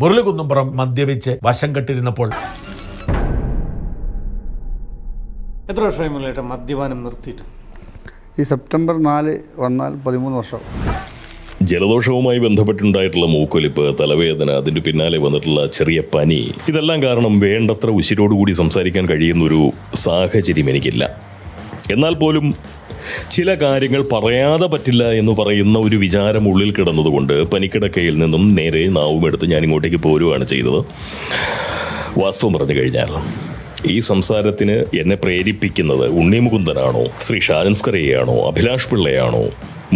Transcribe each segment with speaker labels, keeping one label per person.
Speaker 1: മുരളി കുന്നുംപുറം മദ്യപിച്ച് വശം കെട്ടിരുന്നപ്പോൾ.
Speaker 2: എത്ര വർഷമായി മുരളിയേട്ടൻ മദ്യപാനം നിർത്തിയിട്ട്?
Speaker 3: ഈ സെപ്റ്റംബർ 4 വന്നാൽ 13 വർഷം.
Speaker 4: ജലദോഷവുമായി ബന്ധപ്പെട്ടുണ്ടായിട്ടുള്ള മൂക്കൊലിപ്പ്, തലവേദന, അതിൻ്റെ പിന്നാലെ വന്നിട്ടുള്ള ചെറിയ പനി, ഇതെല്ലാം കാരണം വേണ്ടത്ര ഉശിരോടുകൂടി സംസാരിക്കാൻ കഴിയുന്നൊരു സാഹചര്യം എനിക്കില്ല. എന്നാൽ പോലും ചില കാര്യങ്ങൾ പറയാതെ പറ്റില്ല എന്ന് പറയുന്ന ഒരു വിചാരം ഉള്ളിൽ കിടന്നതുകൊണ്ട് പനിക്കിടക്കയിൽ നിന്നും നേരെ നാവുമെടുത്ത് ഞാൻ ഇങ്ങോട്ടേക്ക് പോരുകയാണ് ചെയ്തത്. വാസ്തവം പറഞ്ഞു കഴിഞ്ഞാൽ ഈ സംസാരത്തിന് എന്നെ പ്രേരിപ്പിക്കുന്നത് ഉണ്ണി മുകുന്ദനാണോ, ശ്രീ ഷാനൻസ്കറിയാണോ, അഭിലാഷ് പിള്ളയാണോ,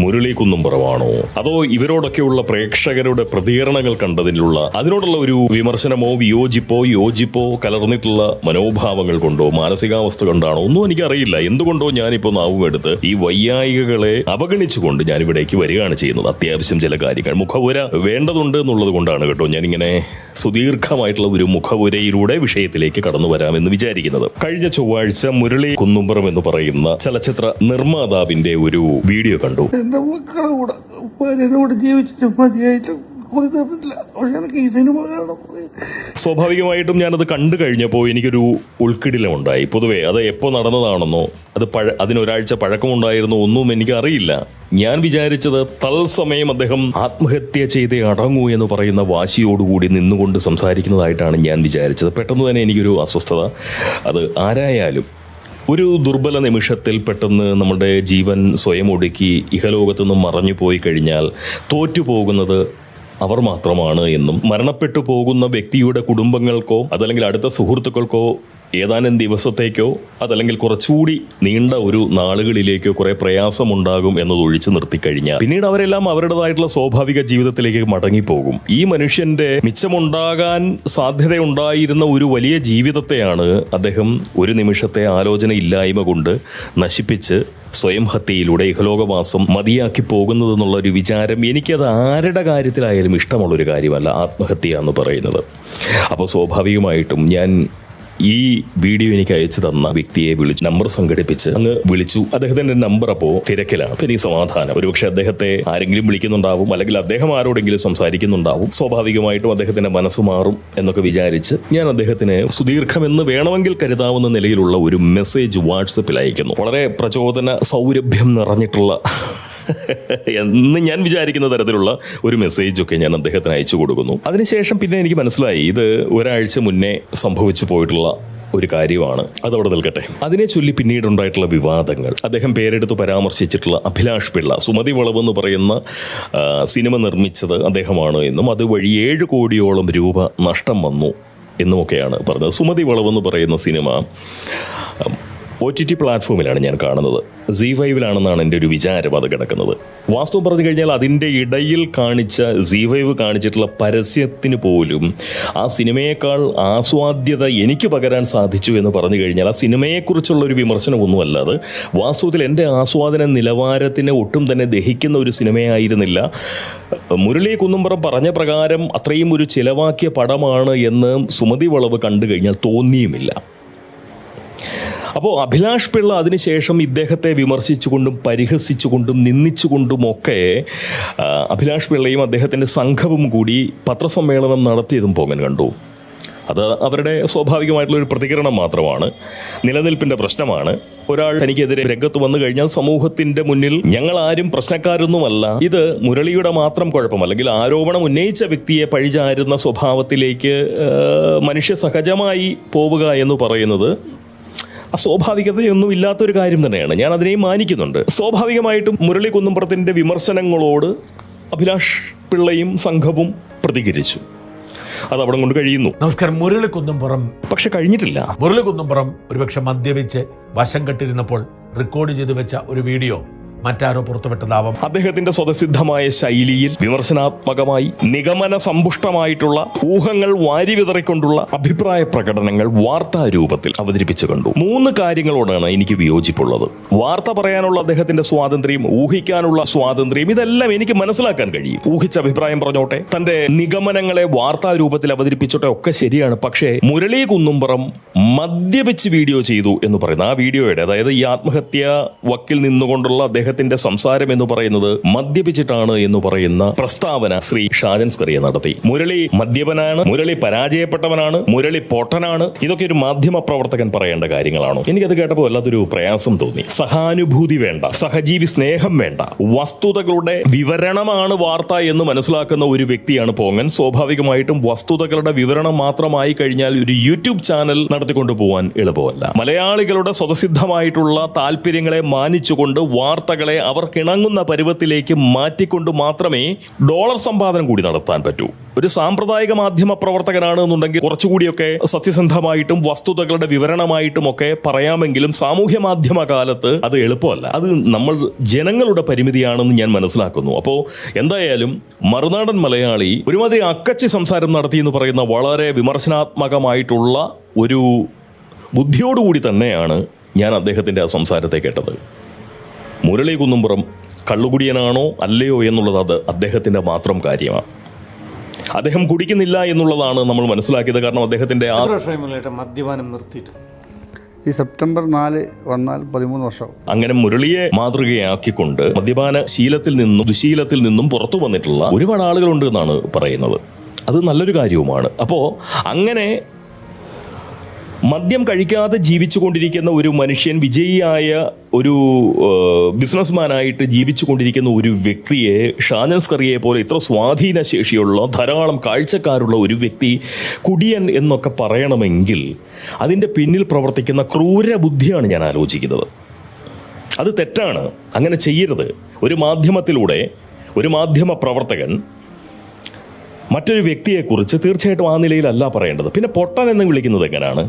Speaker 4: മുരളി കുന്നുംപുറമാണോ, അതോ ഇവരോടൊക്കെയുള്ള പ്രേക്ഷകരുടെ പ്രതികരണങ്ങൾ കണ്ടതിലുള്ള അതിനോടുള്ള ഒരു വിമർശനമോ യോജിപ്പോ കലർന്നിട്ടുള്ള മനോഭാവങ്ങൾ കൊണ്ടോ മാനസികാവസ്ഥ കൊണ്ടാണോ ഒന്നും എനിക്കറിയില്ല. എന്തുകൊണ്ടോ ഞാനിപ്പോൾ നാവുമെടുത്ത് ഈ വൈയായികളെ അവഗണിച്ചുകൊണ്ട് ഞാനിവിടേക്ക് വരികയാണ് ചെയ്യുന്നത്. അത്യാവശ്യം ചില കാര്യങ്ങൾ മുഖവുര വേണ്ടതുണ്ട് എന്നുള്ളത് കൊണ്ടാണ് കേട്ടോ ഞാനിങ്ങനെ സുദീർഘമായിട്ടുള്ള ഒരു മുഖവുരയിലൂടെ വിഷയത്തിലേക്ക് കടന്നു വരാമെന്ന് വിചാരിക്കുന്നത്. കഴിഞ്ഞ ചൊവ്വാഴ്ച മുരളി കുന്നുംപുറം എന്ന് പറയുന്ന ചലച്ചിത്ര നിർമ്മാതാവിന്റെ ഒരു വീഡിയോ കണ്ടു.
Speaker 3: എന്റെ മക്കളുടെ കൂടെ ഭാര്യനോട് ജീവിച്ചിട്ട് മതിയായിട്ട്
Speaker 4: സ്വാഭാവികമായിട്ടും ഞാനത് കണ്ടു കഴിഞ്ഞപ്പോൾ എനിക്കൊരു ഉൾക്കിടിലമുണ്ടായി. പൊതുവേ അത് എപ്പോൾ നടന്നതാണെന്നോ അതിനൊരാഴ്ച പഴക്കമുണ്ടായിരുന്നോ ഒന്നും എനിക്കറിയില്ല. ഞാൻ വിചാരിച്ചത് തത്സമയം അദ്ദേഹം ആത്മഹത്യ ചെയ്തേ അടങ്ങൂ എന്ന് പറയുന്ന വാശിയോടുകൂടി നിന്നുകൊണ്ട് സംസാരിക്കുന്നതായിട്ടാണ് ഞാൻ വിചാരിച്ചത്. പെട്ടെന്ന് തന്നെ എനിക്കൊരു അസ്വസ്ഥത. അത് ആരായാലും ഒരു ദുർബല നിമിഷത്തിൽ പെട്ടെന്ന് നമ്മുടെ ജീവൻ സ്വയം ഒടുക്കി ഇഹലോകത്തുനിന്ന് മറഞ്ഞു പോയി കഴിഞ്ഞാൽ തോറ്റുപോകുന്നത് അവർ മാത്രമാണ് എന്നും മരണപ്പെട്ടു പോകുന്ന വ്യക്തിയുടെ കുടുംബങ്ങൾക്കോ അതല്ലെങ്കിൽ അടുത്ത സുഹൃത്തുക്കൾക്കോ ഏതാനും ദിവസത്തേക്കോ അതല്ലെങ്കിൽ കുറച്ചുകൂടി നീണ്ട ഒരു നാളുകളിലേക്കോ കുറെ പ്രയാസമുണ്ടാകും എന്നതൊഴിച്ചു നിർത്തിക്കഴിഞ്ഞാൽ പിന്നീട് അവരെല്ലാം അവരുടേതായിട്ടുള്ള സ്വാഭാവിക ജീവിതത്തിലേക്ക് മടങ്ങിപ്പോകും. ഈ മനുഷ്യന്റെ മിച്ചമുണ്ടാകാൻ സാധ്യതയുണ്ടായിരുന്ന ഒരു വലിയ ജീവിതത്തെയാണ് അദ്ദേഹം ഒരു നിമിഷത്തെ ആലോചന ഇല്ലായ്മ കൊണ്ട് നശിപ്പിച്ച് സ്വയം ഹത്യയിലൂടെ ഇഹലോകവാസം മതിയാക്കി പോകുന്നതെന്നുള്ള ഒരു വിചാരം എനിക്കത് ആരുടെ കാര്യത്തിലായാലും ഇഷ്ടമുള്ളൊരു കാര്യമല്ല, ആത്മഹത്യ എന്ന് പറയുന്നത്. അപ്പോൾ സ്വാഭാവികമായിട്ടും ഞാൻ ഈ വീഡിയോ എനിക്ക് അയച്ചു തന്ന വ്യക്തിയെ വിളിച്ചു, നമ്പർ സംഘടിപ്പിച്ച് അങ്ങ് വിളിച്ചു. അദ്ദേഹത്തിന്റെ നമ്പർ അപ്പോൾ തിരക്കിലാണ്. എനിക്ക് സമാധാനം, ഒരുപക്ഷെ അദ്ദേഹത്തെ ആരെങ്കിലും വിളിക്കുന്നുണ്ടാവും, അല്ലെങ്കിൽ അദ്ദേഹം ആരോടെങ്കിലും സംസാരിക്കുന്നുണ്ടാവും. സ്വാഭാവികമായിട്ടും അദ്ദേഹത്തിന്റെ മനസ്സ് മാറും എന്നൊക്കെ വിചാരിച്ച് ഞാൻ അദ്ദേഹത്തിന് സുദീർഘമെന്ന് വേണമെങ്കിൽ കരുതാവുന്ന നിലയിലുള്ള ഒരു മെസ്സേജ് വാട്സപ്പിൽ അയക്കുന്നു. വളരെ പ്രചോദന സൗരഭ്യം നിറഞ്ഞിട്ടുള്ള എന്ന് ഞാൻ വിചാരിക്കുന്ന തരത്തിലുള്ള ഒരു മെസ്സേജൊക്കെ ഞാൻ അദ്ദേഹത്തിന് അയച്ചു കൊടുക്കുന്നു. അതിനുശേഷം പിന്നെ എനിക്ക് മനസ്സിലായി ഇത് ഒരാഴ്ച മുന്നേ സംഭവിച്ചു പോയിട്ടുള്ള ഒരു കാര്യമാണ്. അതവിടെ നിൽക്കട്ടെ. അതിനെ ചൊല്ലി പിന്നീടുണ്ടായിട്ടുള്ള വിവാദങ്ങൾ, അദ്ദേഹം പേരെടുത്ത് പരാമർശിച്ചിട്ടുള്ള അഭിലാഷ് പിള്ള, സുമതി വളവ് എന്ന് പറയുന്ന സിനിമ നിർമ്മിച്ചത് അദ്ദേഹമാണ് എന്നും അതുവഴി 7 കോടിയോളം രൂപ നഷ്ടം വന്നു എന്നുമൊക്കെയാണ് പറഞ്ഞത്. സുമതി വളവ് എന്ന് പറയുന്ന സിനിമ OTT പ്ലാറ്റ്ഫോമിലാണ് ഞാൻ കാണുന്നത്. ZEE5-ലാണെന്നാണ് എൻ്റെ ഒരു വിചാരം അത് കിടക്കുന്നത്. വാസ്തവം പറഞ്ഞു കഴിഞ്ഞാൽ അതിൻ്റെ ഇടയിൽ കാണിച്ച ZEE5 കാണിച്ചിട്ടുള്ള പരസ്യത്തിന് പോലും ആ സിനിമയേക്കാൾ ആസ്വാദ്യത എനിക്ക് പകരാൻ സാധിച്ചു എന്ന് പറഞ്ഞു കഴിഞ്ഞാൽ ആ സിനിമയെക്കുറിച്ചുള്ള ഒരു വിമർശനമൊന്നുമല്ല അത്. വാസ്തവത്തിൽ എൻ്റെ ആസ്വാദന നിലവാരത്തിന് ഒട്ടും തന്നെ ദഹിക്കുന്ന ഒരു സിനിമയായിരുന്നില്ല. മുരളി കുന്നുംപുറം പറഞ്ഞ പ്രകാരം അത്രയും ഒരു ചിലവാക്കിയ പടമാണ് എന്ന് സുമതി വളവ് കണ്ടു കഴിഞ്ഞാൽ തോന്നിയുമില്ല. അപ്പോൾ അഭിലാഷ് പിള്ള അതിനുശേഷം ഇദ്ദേഹത്തെ വിമർശിച്ചുകൊണ്ടും പരിഹസിച്ചുകൊണ്ടും നിന്ദിച്ചുകൊണ്ടുമൊക്കെ അഭിലാഷ് പിള്ളയും അദ്ദേഹത്തിൻ്റെ സംഘവും കൂടി പത്രസമ്മേളനം നടത്തിയതും പോകാൻ കണ്ടു. അത് അവരുടെ സ്വാഭാവികമായിട്ടുള്ളൊരു പ്രതികരണം മാത്രമാണ്, നിലനിൽപ്പിൻ്റെ പ്രശ്നമാണ്. ഒരാൾ തനിക്കെതിരെ രംഗത്ത് വന്നു കഴിഞ്ഞാൽ സമൂഹത്തിൻ്റെ മുന്നിൽ ഞങ്ങൾ ആരും പ്രശ്നക്കാരൊന്നുമല്ല, ഇത് മുരളിയുടെ മാത്രം കുഴപ്പം, അല്ലെങ്കിൽ ആരോപണം ഉന്നയിച്ച വ്യക്തിയെ പഴിചാരുന്ന സ്വഭാവത്തിലേക്ക് മനുഷ്യ സഹജമായി പോവുക എന്ന് പറയുന്നത് അസ്വാഭാവികതയൊന്നും ഇല്ലാത്തൊരു കാര്യം തന്നെയാണ്. ഞാൻ അതിനെയും മാനിക്കുന്നുണ്ട്. സ്വാഭാവികമായിട്ടും മുരളി കുന്നുംപുറത്തിൻ്റെ വിമർശനങ്ങളോട് അഭിലാഷ് പിള്ളയും സംഘവും പ്രതികരിച്ചു. അത് അവിടെ കൊണ്ട് കഴിയുന്നു.
Speaker 1: നമസ്കാരം. മുരളി കുന്നുംപുറം
Speaker 4: പക്ഷെ കഴിഞ്ഞിട്ടില്ല.
Speaker 1: മുരളി കുന്നുംപുറം ഒരുപക്ഷെ മദ്യപിച്ച് വശം കെട്ടിരുന്നപ്പോൾ റെക്കോർഡ് ചെയ്തു വെച്ച ഒരു വീഡിയോ മറ്റാരോ പുറത്തുവിട്ടതാവാം.
Speaker 4: അദ്ദേഹത്തിന്റെ സ്വതസിദ്ധമായ ശൈലിയിൽ വിമർശനാത്മകമായി നിഗമന സമ്പുഷ്ടമായിട്ടുള്ള ഊഹങ്ങൾ വാരി വിതറിക്കൊണ്ടുള്ള അഭിപ്രായ പ്രകടനങ്ങൾ വാർത്താ രൂപത്തിൽ അവതരിപ്പിച്ചു കണ്ടു. 3 കാര്യങ്ങളോടാണ് എനിക്ക് വിയോജിപ്പുള്ളത്. വാർത്ത പറയാനുള്ള അദ്ദേഹത്തിന്റെ സ്വാതന്ത്ര്യം, ഊഹിക്കാനുള്ള സ്വാതന്ത്ര്യം, ഇതെല്ലാം എനിക്ക് മനസ്സിലാക്കാൻ കഴിയും. ഊഹിച്ച അഭിപ്രായം പറഞ്ഞോട്ടെ, തന്റെ നിഗമനങ്ങളെ വാർത്താ രൂപത്തിൽ അവതരിപ്പിച്ചോട്ടെ, ഒക്കെ ശരിയാണ്. പക്ഷേ മുരളി കുന്നുംപുറം മദ്യപിച്ച് വീഡിയോ ചെയ്തു എന്ന് പറയുന്ന ആ വീഡിയോയുടെ, അതായത് ഈ ആത്മഹത്യ വക്കിൽ നിന്നുകൊണ്ടുള്ള അദ്ദേഹം അദ്ദേഹത്തിന്റെ സംസാരം എന്ന് പറയുന്നത് മദ്യപിച്ചിട്ടാണ് എന്ന് പറയുന്ന പ്രസ്താവന ശ്രീ ഷാജൻ സ്കറിയ നടത്തി. മുരളി മദ്യപനാണ്, മുരളി പരാജയപ്പെട്ടവനാണ്, മുരളി പൊട്ടനാണ്. ഇതൊക്കെ ഒരു മാധ്യമ പ്രവർത്തകൻ പറയേണ്ട കാര്യങ്ങളാണോ? എനിക്കത് കേട്ടപ്പോൾ വല്ലാത്തൊരു പ്രയാസം തോന്നി. സഹാനുഭൂതി വേണ്ട, സഹജീവി സ്നേഹം വേണ്ട, വസ്തുതകളുടെ വിവരണമാണ് വാർത്ത എന്ന് മനസ്സിലാക്കുന്ന ഒരു വ്യക്തിയാണ് പോങ്ങൻ. സ്വാഭാവികമായിട്ടും വസ്തുതകളുടെ വിവരണം മാത്രമായി കഴിഞ്ഞാൽ ഒരു യൂട്യൂബ് ചാനൽ നടത്തിക്കൊണ്ടു പോകാൻ എളുപ്പമല്ല. മലയാളികളുടെ സ്വതസിദ്ധമായിട്ടുള്ള താല്പര്യങ്ങളെ മാനിച്ചുകൊണ്ട് വാർത്തകളെ അവർക്കിണങ്ങുന്ന പരുവത്തിലേക്ക് മാറ്റിക്കൊണ്ട് മാത്രമേ ഡോളർ സമ്പാദനം കൂടി നടത്താൻ പറ്റൂ. ഒരു സാമ്പ്രദായിക മാധ്യമ പ്രവർത്തകനാണ് എന്നുണ്ടെങ്കിൽ കുറച്ചുകൂടിയൊക്കെ സത്യസന്ധമായിട്ടും വസ്തുതകളുടെ വിവരണമായിട്ടും ഒക്കെ പറയാമെങ്കിലും സാമൂഹ്യ മാധ്യമ കാലത്ത് അത് എളുപ്പമല്ല. അത് നമ്മൾ ജനങ്ങളുടെ പരിമിതിയാണെന്ന് ഞാൻ മനസ്സിലാക്കുന്നു. അപ്പോൾ എന്തായാലും മറുനാടൻ മലയാളി ഒരുമാതിരി അക്കച്ചി സംസാരം നടത്തി എന്ന് പറയുന്ന വളരെ വിമർശനാത്മകമായിട്ടുള്ള ഒരു ബുദ്ധിയോടുകൂടി തന്നെയാണ് ഞാൻ അദ്ദേഹത്തിൻ്റെ ആ സംസാരത്തെ കേട്ടത്. മുരളി കുന്നുംപുറം കള്ളുകുടിയനാണോ അല്ലയോ എന്നുള്ളത് അത് അദ്ദേഹത്തിൻ്റെ മാത്രം കാര്യമാണ്. അദ്ദേഹം കുടിക്കുന്നില്ല എന്നുള്ളതാണ് നമ്മൾ മനസ്സിലാക്കിയത്. കാരണം അദ്ദേഹത്തിൻ്റെ
Speaker 2: മദ്യപാനം നിർത്തിയിട്ട്
Speaker 3: ഈ സെപ്റ്റംബർ 4 വന്നാൽ 13 വർഷം.
Speaker 4: അങ്ങനെ മുരളിയെ മാതൃകയാക്കിക്കൊണ്ട് മദ്യപാന ശീലത്തിൽ നിന്നും ദുശീലത്തിൽ നിന്നും പുറത്തു വന്നിട്ടുള്ള ഒരുപാട് ആളുകളുണ്ട് എന്നാണ് പറയുന്നത്. അത് നല്ലൊരു കാര്യവുമാണ്. അപ്പോൾ അങ്ങനെ മദ്യം കഴിക്കാതെ ജീവിച്ചു കൊണ്ടിരിക്കുന്ന ഒരു മനുഷ്യൻ, വിജയിയായ ഒരു ബിസിനസ്മാനായിട്ട് ജീവിച്ചു കൊണ്ടിരിക്കുന്ന ഒരു വ്യക്തിയെ ഷാജൻ സ്കറിയെ പോലെ ഇത്ര സ്വാധീന ശേഷിയുള്ള ധാരാളം കാഴ്ചക്കാരുള്ള ഒരു വ്യക്തി കുടിയൻ എന്നൊക്കെ പറയണമെങ്കിൽ അതിൻ്റെ പിന്നിൽ പ്രവർത്തിക്കുന്ന ക്രൂരബുദ്ധിയാണ് ഞാൻ ആലോചിക്കുന്നത്. അത് തെറ്റാണ്, അങ്ങനെ ചെയ്യരുത്. ഒരു മാധ്യമത്തിലൂടെ ഒരു മാധ്യമ പ്രവർത്തകൻ മറ്റൊരു വ്യക്തിയെക്കുറിച്ച് തീർച്ചയായിട്ടും ആ നിലയിലല്ല പറയേണ്ടത്. പിന്നെ പൊട്ടൻ എന്ന് വിളിക്കുന്നത് എങ്ങനെയാണ്?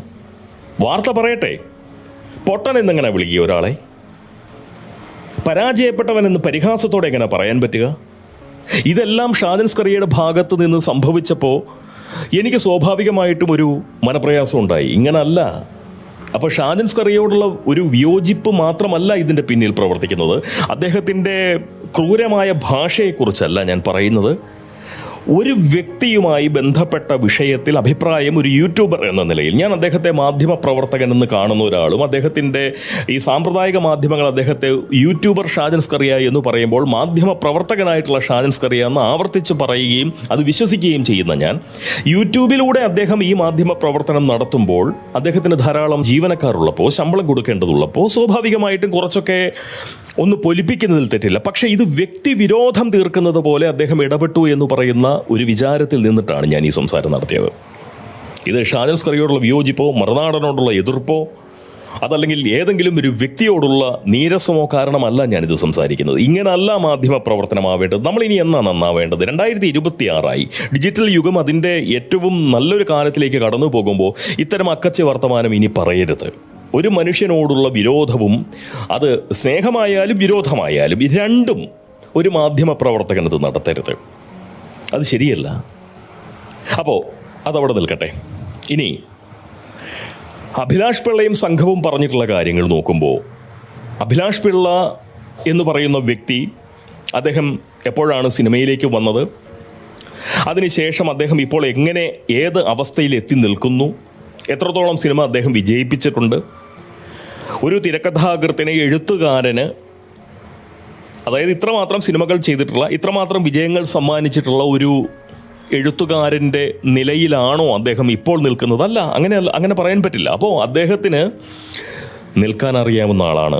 Speaker 4: വാർത്ത പറയട്ടെ, പൊട്ടൻ എന്നെങ്ങനെ വിളിക്കുക ഒരാളെ? പരാജയപ്പെട്ടവൻ എന്ന് പരിഹാസത്തോടെ എങ്ങനെ പറയാൻ പറ്റുക? ഇതെല്ലാം ഷാജൻ സ്കറിയയുടെ ഭാഗത്ത് നിന്ന് സംഭവിച്ചപ്പോൾ എനിക്ക് സ്വാഭാവികമായിട്ടും ഒരു മനപ്രയാസം ഉണ്ടായി. ഇങ്ങനല്ല. അപ്പോൾ ഷാജൻ സ്കറിയോടുള്ള ഒരു വിയോജിപ്പ് മാത്രമല്ല ഇതിൻ്റെ പിന്നിൽ പ്രവർത്തിക്കുന്നത്. അദ്ദേഹത്തിൻ്റെ ക്രൂരമായ ഭാഷയെക്കുറിച്ചല്ല ഞാൻ പറയുന്നത്. ഒരു വ്യക്തിയുമായി ബന്ധപ്പെട്ട വിഷയത്തിൽ അഭിപ്രായം ഒരു യൂട്യൂബർ എന്ന നിലയിൽ ഞാൻ അദ്ദേഹത്തെ മാധ്യമ പ്രവർത്തകൻ എന്ന് കാണുന്ന ഒരാളും, അദ്ദേഹത്തിൻ്റെ ഈ സാമ്പ്രദായിക മാധ്യമങ്ങൾ അദ്ദേഹത്തെ യൂട്യൂബർ ഷാജൻ സ്കറിയ എന്ന് പറയുമ്പോൾ മാധ്യമ പ്രവർത്തകനായിട്ടുള്ള ഷാജൻ സ്കറിയ എന്ന് ആവർത്തിച്ച് പറയുകയും അത് വിശ്വസിക്കുകയും ചെയ്യുന്ന ഞാൻ, യൂട്യൂബിലൂടെ അദ്ദേഹം ഈ മാധ്യമ പ്രവർത്തനം നടത്തുമ്പോൾ അദ്ദേഹത്തിന് ധാരാളം ജീവനക്കാരുള്ളപ്പോൾ, ശമ്പളം കൊടുക്കേണ്ടതുള്ളപ്പോൾ സ്വാഭാവികമായിട്ടും കുറച്ചൊക്കെ ഒന്ന് പൊലിപ്പിക്കുന്നതിൽ തെറ്റില്ല. പക്ഷേ ഇത് വ്യക്തിവിരോധം തീർക്കുന്നത് പോലെ അദ്ദേഹം ഇടപെട്ടു എന്ന് പറയുന്ന ഒരു വിചാരത്തിൽ നിന്നിട്ടാണ് ഞാൻ ഈ സംസാരം നടത്തിയത്. ഇത് ഷാജൻ സ്കറിയോടുള്ള വിയോജിപ്പോ മറുനാടനോടുള്ള എതിർപ്പോ അതല്ലെങ്കിൽ ഏതെങ്കിലും ഒരു വ്യക്തിയോടുള്ള നീരസമോ കാരണമല്ല ഞാനിത് സംസാരിക്കുന്നത്. ഇങ്ങനല്ല മാധ്യമ പ്രവർത്തനമാവേണ്ടത്. നമ്മളിനി എന്നാ നന്നാവേണ്ടത്? 2026 ഡിജിറ്റൽ യുഗം അതിൻ്റെ ഏറ്റവും നല്ലൊരു കാലത്തിലേക്ക് കടന്നു പോകുമ്പോൾ ഇത്തരം അക്കച്ച വർത്തമാനം ഇനി പറയരുത്. ഒരു മനുഷ്യനോടുള്ള വിരോധവും അത് സ്നേഹമായാലും വിരോധമായാലും ഇത് രണ്ടും ഒരു മാധ്യമ പ്രവർത്തകനത് നടത്തരുത്. അത് ശരിയല്ല. അപ്പോൾ അതവിടെ നിൽക്കട്ടെ. ഇനി അഭിലാഷ് പിള്ളയും സംഘവും പറഞ്ഞിട്ടുള്ള കാര്യങ്ങൾ നോക്കുമ്പോൾ, അഭിലാഷ് പിള്ള എന്ന് പറയുന്ന വ്യക്തി അദ്ദേഹം എപ്പോഴാണ് സിനിമയിലേക്ക് വന്നത്, അതിനുശേഷം അദ്ദേഹം ഇപ്പോൾ എങ്ങനെ ഏത് അവസ്ഥയിൽ എത്തി നിൽക്കുന്നു, എത്രത്തോളം സിനിമ അദ്ദേഹം വിജയിപ്പിച്ചിട്ടുണ്ട്, ഒരു തിരക്കഥാകൃത്തിന് എഴുത്തുകാരന്, അതായത് ഇത്രമാത്രം സിനിമകൾ ചെയ്തിട്ടുള്ള ഇത്രമാത്രം വിജയങ്ങൾ സമ്മാനിച്ചിട്ടുള്ള ഒരു എഴുത്തുകാരൻ്റെ നിലയിലാണോ അദ്ദേഹം ഇപ്പോൾ നിൽക്കുന്നത്? അല്ല, അങ്ങനെ പറയാൻ പറ്റില്ല. അപ്പോൾ അദ്ദേഹത്തിന് നിൽക്കാൻ അറിയാവുന്ന ആളാണ്,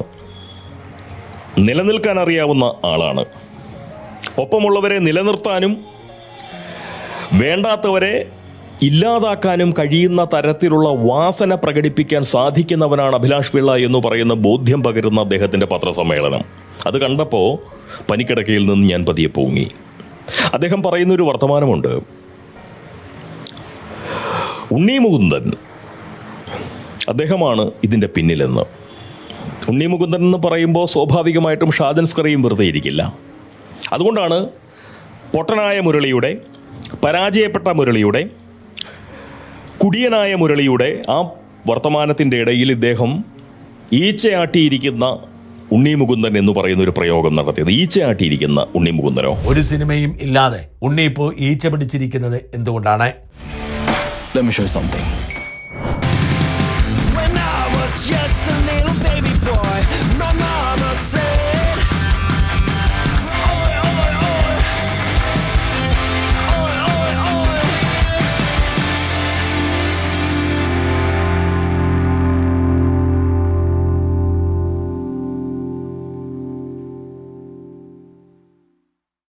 Speaker 4: നിലനിൽക്കാൻ അറിയാവുന്ന ആളാണ്, ഒപ്പമുള്ളവരെ നിലനിർത്താനും വേണ്ടാത്തവരെ ഇല്ലാതാക്കാനും കഴിയുന്ന തരത്തിലുള്ള വാസന പ്രകടിപ്പിക്കാൻ സാധിക്കുന്നവനാണ് അഭിലാഷ് പിള്ള എന്ന് പറയുന്ന ബോധ്യം പകരുന്ന അദ്ദേഹത്തിൻ്റെ പത്രസമ്മേളനം. അത് കണ്ടപ്പോൾ പനിക്കിടക്കയിൽ നിന്ന് ഞാൻ പതിയെ പോങ്ങി. അദ്ദേഹം പറയുന്നൊരു വർത്തമാനമുണ്ട്, ഉണ്ണി മുകുന്ദൻ അദ്ദേഹമാണ് ഇതിൻ്റെ പിന്നിലെന്ന്. ഉണ്ണി മുകുന്ദൻ എന്ന് പറയുമ്പോൾ സ്വാഭാവികമായിട്ടും ഷാജൻ സ്കറിയും വെറുതെ ഇരിക്കില്ല. അതുകൊണ്ടാണ് പൊട്ടനായ മുരളിയുടെ, പരാജയപ്പെട്ട മുരളിയുടെ, കുടിയനായ മുരളിയുടെ ആ വർത്തമാനത്തിൻ്റെ ഇടയിൽ ഇദ്ദേഹം ഈച്ചയാട്ടിയിരിക്കുന്ന ഉണ്ണി മുകുന്ദൻ എന്ന് പറയുന്ന ഒരു പ്രയോഗം നടത്തിയത്. ഈച്ചയാട്ടിയിരിക്കുന്ന ഉണ്ണി മുകുന്ദനോ?
Speaker 1: ഒരു സിനിമയും ഇല്ലാതെ ഉണ്ണി ഇപ്പോൾ ഈച്ച പിടിച്ചിരിക്കുന്നത് എന്തുകൊണ്ടാണ്?
Speaker 5: Let me show you something.
Speaker 6: When I was just a little baby boy, my mama said